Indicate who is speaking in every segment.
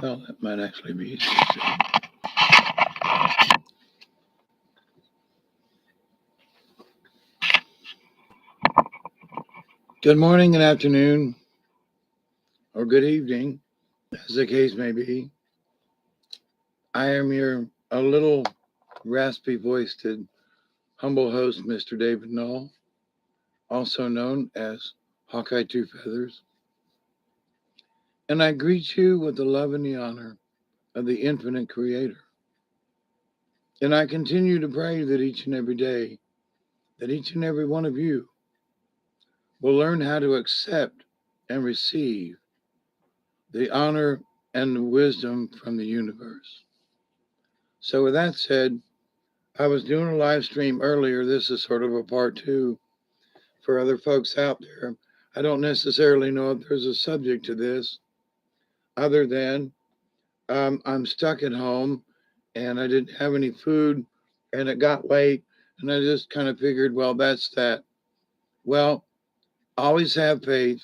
Speaker 1: Well, that might actually be easier to do. Good morning and afternoon, or good evening, as the case may be. I am your a little raspy voiced, humble host, Mr. David Null, also known as Hawkeye Two Feathers. And I greet you with the love and the honor of the infinite creator. And I continue to pray that each and every day, that each and every one of you will learn how to accept and receive the honor and the wisdom from the universe. So, with that said, I was doing a live stream earlier. This is sort of a part two for other folks out there. I don't necessarily know if there's a subject to this other than I'm stuck at home and I didn't have any food and it got late and I just kind of figured, well, that's that. Well, always have faith,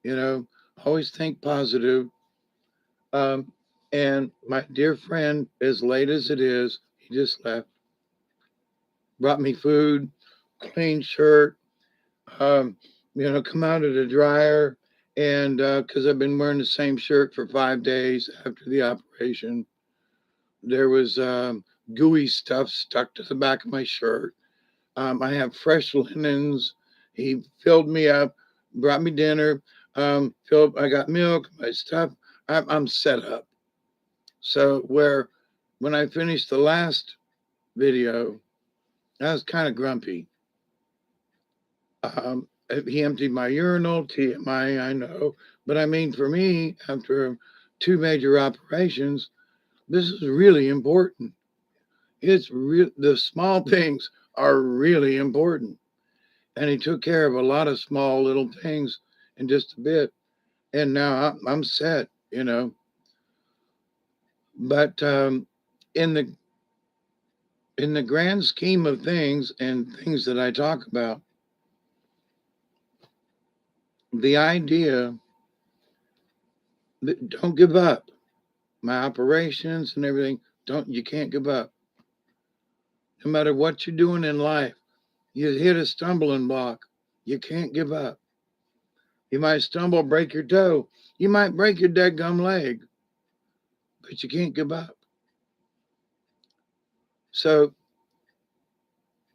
Speaker 1: you know, always think positive. Um, and my dear friend, as late as it is, he just left, brought me food, clean shirt, um, come out of the dryer. And because I've been wearing the same shirt for 5 days after the operation, there was gooey stuff stuck to the back of my shirt. I have fresh linens. He filled me up, brought me dinner, I got milk, my stuff. I'm set up. So, when I finished the last video, I was kind of grumpy. He emptied my urinal, TMI, I know. But I mean, for me, after two major operations, this is really important. It's real. The small things are really important. And he took care of a lot of small little things in just a bit. And now I'm set, But in the in the grand scheme of things and things that I talk about, the idea that don't give up. My operations and everything, you can't give up. No matter what you're doing in life, you hit a stumbling block. You can't give up. You might stumble, break your toe. You might break your dead gum leg, but you can't give up. So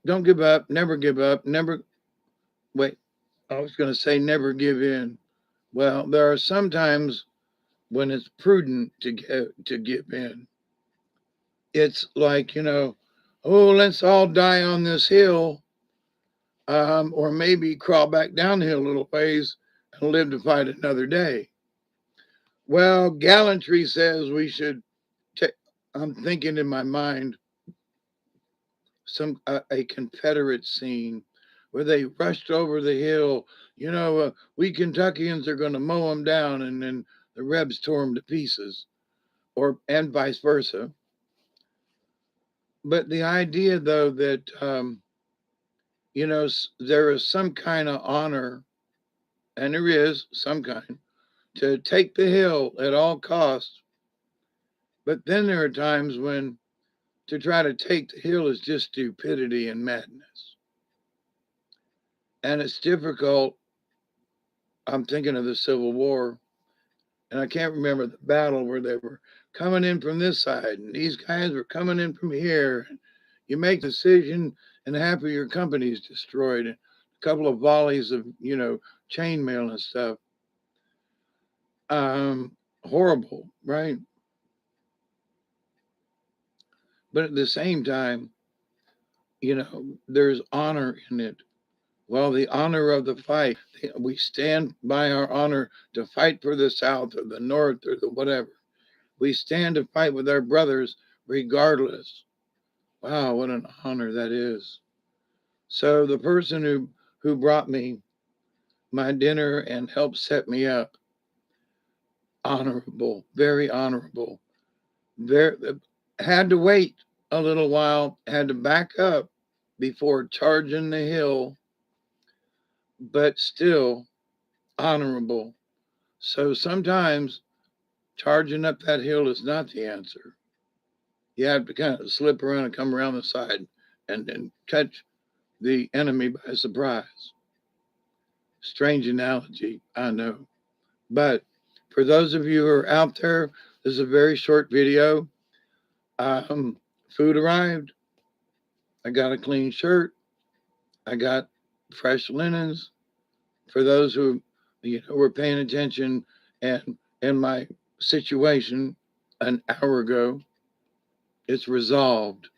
Speaker 1: don't give up. Never give up. Never wait. I was going to say never give in. Well, there are some times when it's prudent to give in. It's like, oh, let's all die on this hill, or maybe crawl back down the hill a little ways and live to fight another day. Well, gallantry says we should take. I'm thinking in my mind a Confederate scene where they rushed over the hill. We Kentuckians are going to mow them down, and then the Rebs tore them to pieces, and vice versa. But the idea, though, that there is some kind of honor, and there is some kind, to take the hill at all costs. But then there are times when to try to take the hill is just stupidity and madness. And it's difficult. I'm thinking of the Civil War, and I can't remember the battle where they were coming in from this side, and these guys were coming in from here. You make a decision, and half of your company is destroyed. And a couple of volleys of, chainmail and stuff. Horrible, right? But at the same time, there's honor in it. Well, the honor of the fight, we stand by our honor to fight for the South or the North or the whatever. We stand to fight with our brothers regardless. Wow, what an honor that is. So the person who brought me my dinner and helped set me up, honorable, very honorable. Very, had to wait a little while, had to back up before charging the hill, but still honorable. So sometimes charging up that hill is not the answer. You have to kind of slip around and come around the side and catch the enemy by surprise. Strange analogy, I know. But for those of you who are out there, this is a very short video. Food arrived. I got a clean shirt. I got fresh linens. For those who were paying attention and in my situation an hour ago, it's resolved.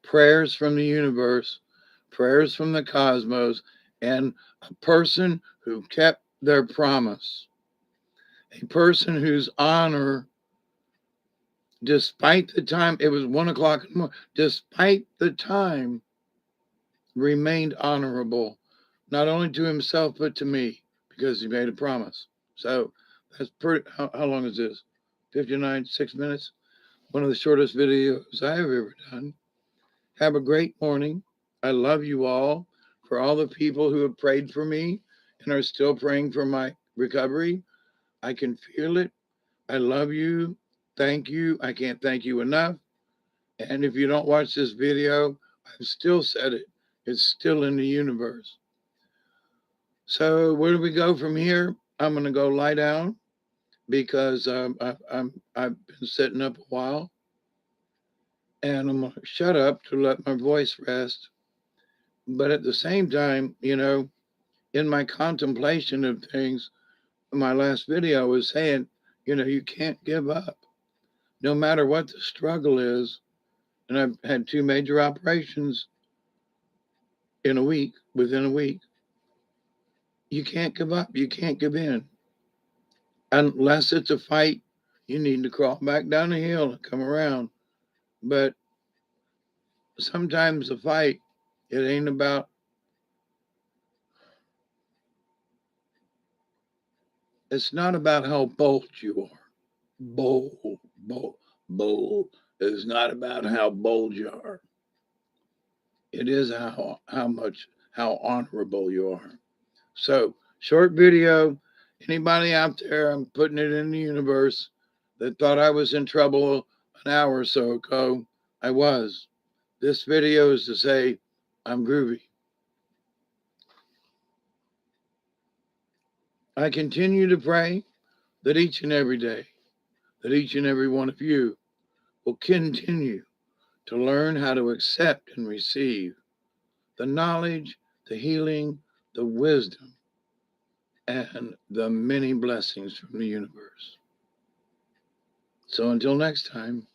Speaker 1: Prayers from the universe, prayers from the cosmos, and a person who kept their promise. A person whose honor, despite the time, it was 1:00 in the morning, despite the time, remained honorable, not only to himself, but to me, because he made a promise. So that's pretty, how long is this? 59, 6 minutes? One of the shortest videos I've ever done. Have a great morning. I love you all. For all the people who have prayed for me and are still praying for my recovery, I can feel it. I love you. Thank you. I can't thank you enough. And if you don't watch this video, I've still said it. It's still in the universe. So where do we go from here? I'm going to go lie down because I've been sitting up a while. And I'm going to shut up to let my voice rest. But at the same time, in my contemplation of things, my last video was saying, you can't give up. No matter what the struggle is, and I've had 2 major operations within a week. You can't give up. You can't give in. Unless it's a fight, you need to crawl back down the hill and come around. But sometimes the fight, it ain't about, it's not about how bold you are. Bold is not about how bold you are. It is how honorable you are. So, short video. Anybody out there, I'm putting it in the universe, that thought I was in trouble an hour or so ago, I was. This video is to say, I'm groovy. I continue to pray that each and every day, that each and every one of you will continue to learn how to accept and receive the knowledge, the healing, the wisdom, and the many blessings from the universe. So until next time.